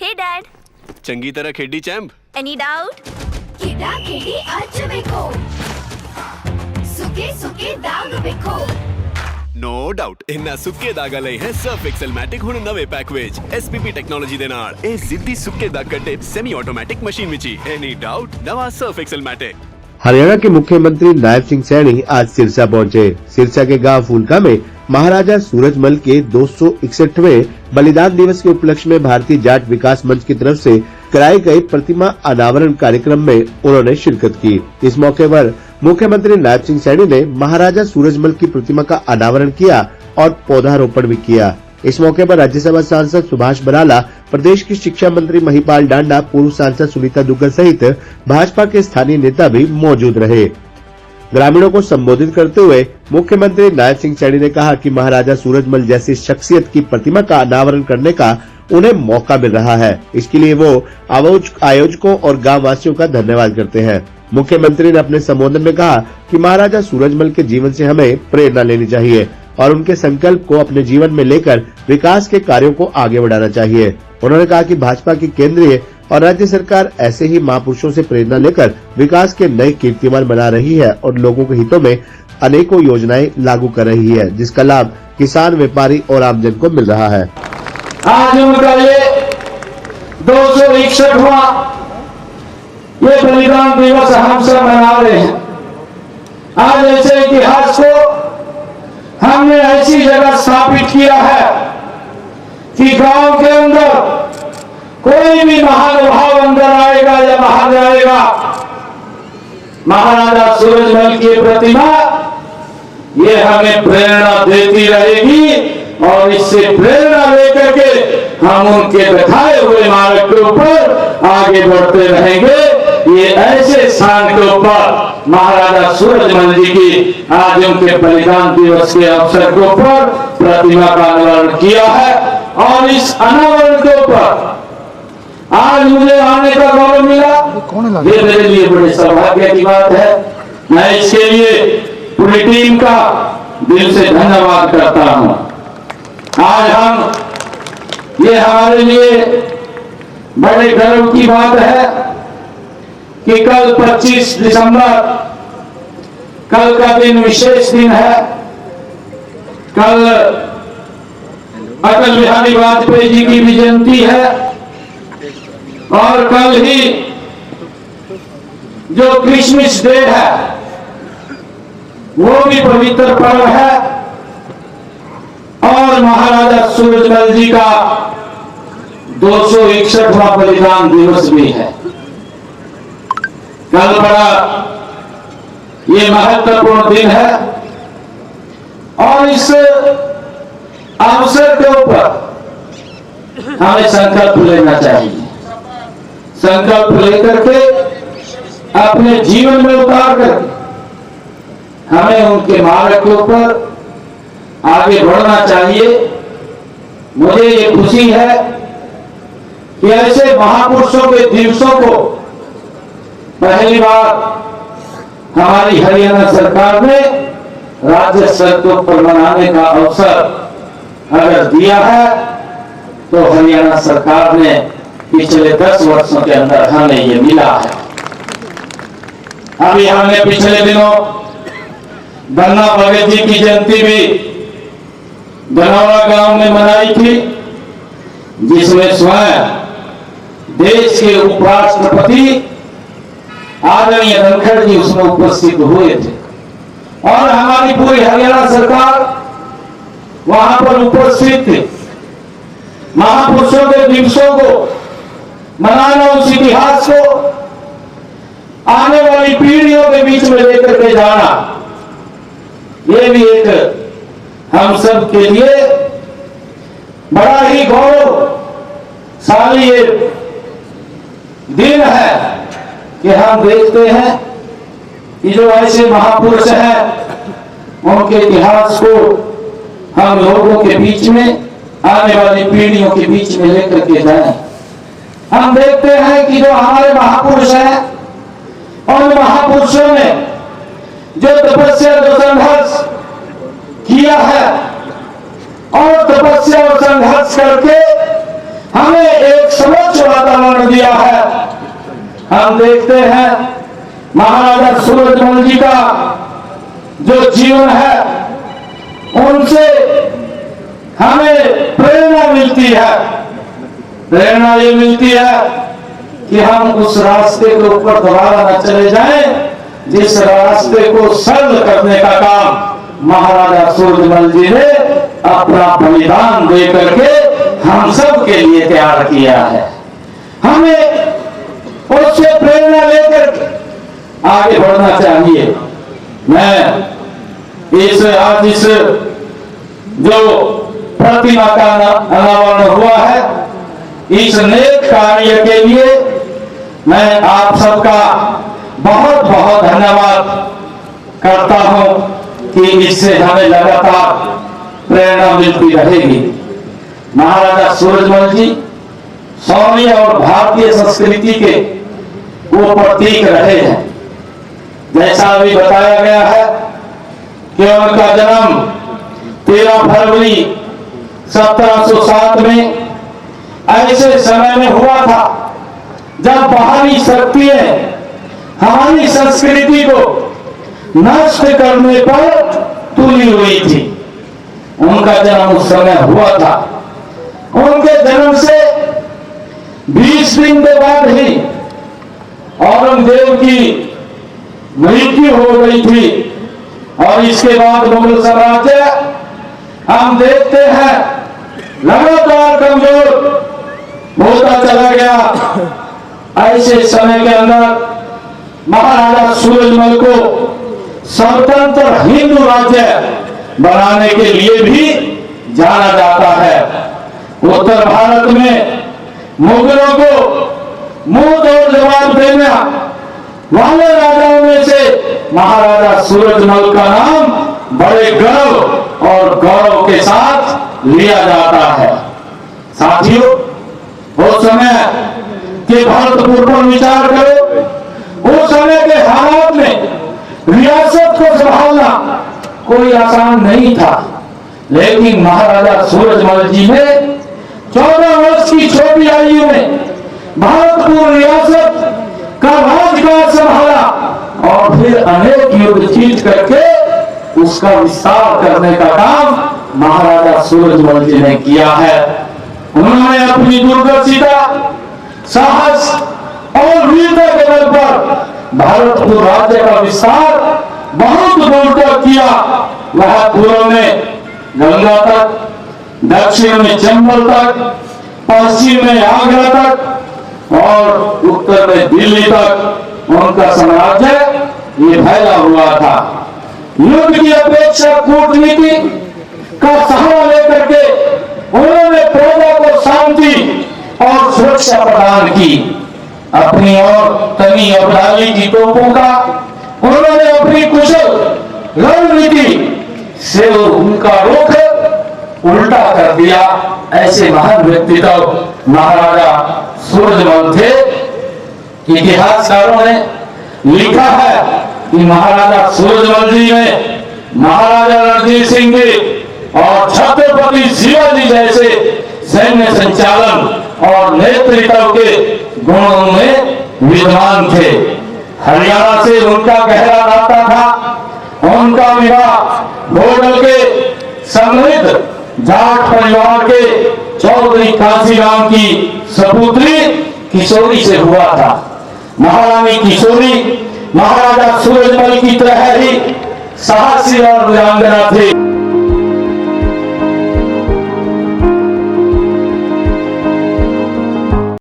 Hey Dad. चंगी तरह खेडी चैंप। Any doubt? ಕಿಡಾ ಕಿಡಿ ಹಚ್ಚಬೇಕು ಸುಕೆ ಸುಕೆ ದಾಗ ಬೇಕು No doubt इन्ना सुक्के दागा लई है सर्फ एक्सेल मैटिक हुण नवे पैक विच SPP टेक्नोलॉजी दे नाल ए जिद्दी सुक्के दाग कटे semi automatic machine which any doubt नवा सर्फ एक्सेल मैटिक। हरियाणा के मुख्यमंत्री नायब सिंह सैनी आज सिरसा पहुंचे। सिरसा के गांव फूलका में महाराजा सूरजमल के 261वें बलिदान दिवस के उपलक्ष्य में भारतीय जाट विकास मंच की तरफ से कराई गई प्रतिमा अनावरण कार्यक्रम में उन्होंने शिरकत की। इस मौके पर मुख्यमंत्री नायब सिंह सैनी ने महाराजा सूरजमल की प्रतिमा का अनावरण किया और पौधारोपण भी किया। इस मौके पर राज्यसभा सांसद सुभाष बराला, प्रदेश की शिक्षा मंत्री महिपाल डांडा, पूर्व सांसद सुनीता दुग्गल सहित भाजपा के स्थानीय नेता भी मौजूद रहे। ग्रामीणों को संबोधित करते हुए मुख्यमंत्री नायब सिंह सैनी ने कहा कि महाराजा सूरजमल जैसी शख्सियत की प्रतिमा का अनावरण करने का उन्हें मौका मिल रहा है। इसके लिए वो आयोजकों और गाँव वासियों का धन्यवाद करते हैं। मुख्यमंत्री ने अपने संबोधन में कहा कि महाराजा सूरजमल के जीवन से हमें प्रेरणा लेनी चाहिए और उनके संकल्प को अपने जीवन में लेकर विकास के कार्यों को आगे बढ़ाना चाहिए। उन्होंने कहा कि भाजपा की केंद्रीय और राज्य सरकार ऐसे ही महापुरुषों से प्रेरणा लेकर विकास के नए कीर्तिमान बना रही है और लोगों के हितों में अनेकों योजनाएं लागू कर रही है, जिसका लाभ किसान, व्यापारी और आमजन को मिल रहा है। आज उनका ये 261वां ये बलिदान दिवस हम सब मना रहे हैं। आज ऐसे इतिहास को हमने ऐसी जगह स्थापित किया है कि गांव के अंदर कोई भी महानुभाव अंदर आएगा या बाहर जाएगा, महाराजा सूरजमल की प्रतिमा ये हमें प्रेरणा देती रहेगी और इससे प्रेरणा लेकर के हम उनके बताए हुए मार्ग के ऊपर आगे बढ़ते रहेंगे। ये ऐसे स्थान के ऊपर महाराजा सूरजमल जी की आज उनके बलिदान दिवस के अवसर के ऊपर प्रतिमा का अनावरण किया है और इस अनावरण के ऊपर आज मुझे आने का गौरव मिला। ये मेरे लिए बड़े सौभाग्य की बात है। मैं इसके लिए पूरी टीम का दिल से धन्यवाद करता हूँ। आज हम ये हमारे लिए बड़े गर्व की बात है कि कल 25 दिसंबर कल का दिन विशेष दिन है। कल अटल बिहारी वाजपेयी जी की भी जयंती है और कल ही जो क्रिसमस डे है वो भी पवित्र पर्व है और महाराजा सूरजमल जी का 261वां बलिदान दिवस भी है। कल बड़ा ये महत्वपूर्ण दिन है और इस अवसर के ऊपर हमें संकल्प लेना चाहिए। संकल्प लेकर के अपने जीवन में उतार करके हमें उनके मार्ग के ऊपर आगे बढ़ना चाहिए। मुझे ये खुशी है कि ऐसे महापुरुषों के दिवसों को पहली बार हमारी हरियाणा सरकार ने राज्य स्तर के ऊपर मनाने का अवसर अगर दिया है तो हरियाणा सरकार ने पिछले 10 वर्षों के अंदर हमें ये मिला है। अभी हमने पिछले दिनों गन्ना भगत जी की जयंती भी गनौरा गांव में मनाई थी, जिसमें स्वयं देश के उपराष्ट्रपति आदरणीय धनखड़ जी उसमें उपस्थित हुए थे और हमारी पूरी हरियाणा सरकार वहां पर उपस्थित थी। महापुरुषों के दिवसों को मनाना, उस इतिहास को आने वाली पीढ़ियों के बीच में लेकर के जाना, ये भी एक हम सब के लिए बड़ा ही गौरवशाली ये दिन है कि हम देखते हैं कि जो ऐसे महापुरुष हैं उनके इतिहास को हम लोगों के बीच में, आने वाली पीढ़ियों के बीच में लेकर के जाएं। हम देखते हैं कि जो हमारे महापुरुष हैं उन महापुरुषों ने जो तपस्या, जो संघर्ष किया है और तपस्या और संघर्ष करके हमें एक सर्वोच्च कर दिया है। हम देखते हैं महाराजा सूरजमल जी का जो जीवन है, उनसे हमें प्रेरणा मिलती है। प्रेरणा ये मिलती है कि हम उस रास्ते के ऊपर दोबारा न चले जाएं, जिस रास्ते को सरल करने का काम महाराजा सूरजमल जी ने अपना बलिदान दे करके हम सब के लिए तैयार किया है। हमें उससे प्रेरणा लेकर आगे बढ़ना चाहिए। मैं आज इस जो प्रतिमा का अनावरण हुआ है, इस नेक कार्य के लिए मैं आप सबका बहुत बहुत धन्यवाद करता हूं कि इससे हमें लगातार प्रेरणा मिलती रहेगी। महाराजा सूरजमल जी सौम्य और भारतीय संस्कृति के वो प्रतीक रहे हैं। जैसा अभी बताया गया है कि उनका जन्म 13 फरवरी 1707 में ऐसे समय में हुआ था जब बाहरी शक्तियां हमारी संस्कृति को नष्ट करने पर तुली हुई थी। उनका जन्म उस समय हुआ था। उनके जन्म से 20 दिन के बाद ही औरंगजेब की मृत्यु हो गई थी और इसके बाद मुगल साम्राज्य हम देखते हैं लगातार कमजोर होता चला गया। ऐसे समय के अंदर महाराजा सूरजमल को स्वतंत्र हिंदू राज्य बनाने के लिए भी जाना जाता है। उत्तर भारत में मुगलों को मुंह तोड़ जवाब देना वाले राजाओं में से महाराजा सूरजमल का नाम बड़े गर्व और गौरव के साथ लिया जाता है। साथियों, उस समय के भारतपुर पर विचार करो। उस समय के हालात में रियासत को संभालना कोई आसान नहीं था, लेकिन महाराजा सूरजमल जी ने 14 वर्ष की छोटी आयु में भारतपुर रियासत का राजकाज संभाला और फिर अनेक युद्ध जीत करके उसका विस्तार करने का काम महाराजा सूरजमल जी ने किया है। उन्होंने अपनी दूरदर्शिता, साहस और वीरता के बल पर भारतपुर राज्य का विस्तार बहुत दूर तक किया। वह पूर्व में गंगा तक, दक्षिण में चंबल तक, पश्चिम में आगरा तक और उत्तर में दिल्ली तक उनका साम्राज्य ये फैला हुआ था। युद्ध की अपेक्षा कूटनीति का सहारा लेकर के उन्होंने प्रजा को शांति और सुरक्षा प्रदान की। अपनी और तनी अब्दाली की तोपों का उन्होंने अपनी कुशल रणनीति से उनका रुख उल्टा कर दिया। ऐसे महान व्यक्तित्व महाराजा सूरजमल थे। इतिहासकारों ने लिखा है कि महाराजा सूरजमल जी ने महाराजा रणजीत सिंह और छत्रपति शिवाजी जैसे सैन्य संचालन और नेतृत्व के गुणों में विद्वान थे। हरियाणा से उनका गहरा नाता था। उनका विवाह भोडल के समृद्ध जाट परिवार के चौधरी काशीराम की सपुत्री किशोरी से हुआ था। महारानी किशोरी महाराजा सूरजमल की तरह ही साहसी और वीरांगना थी।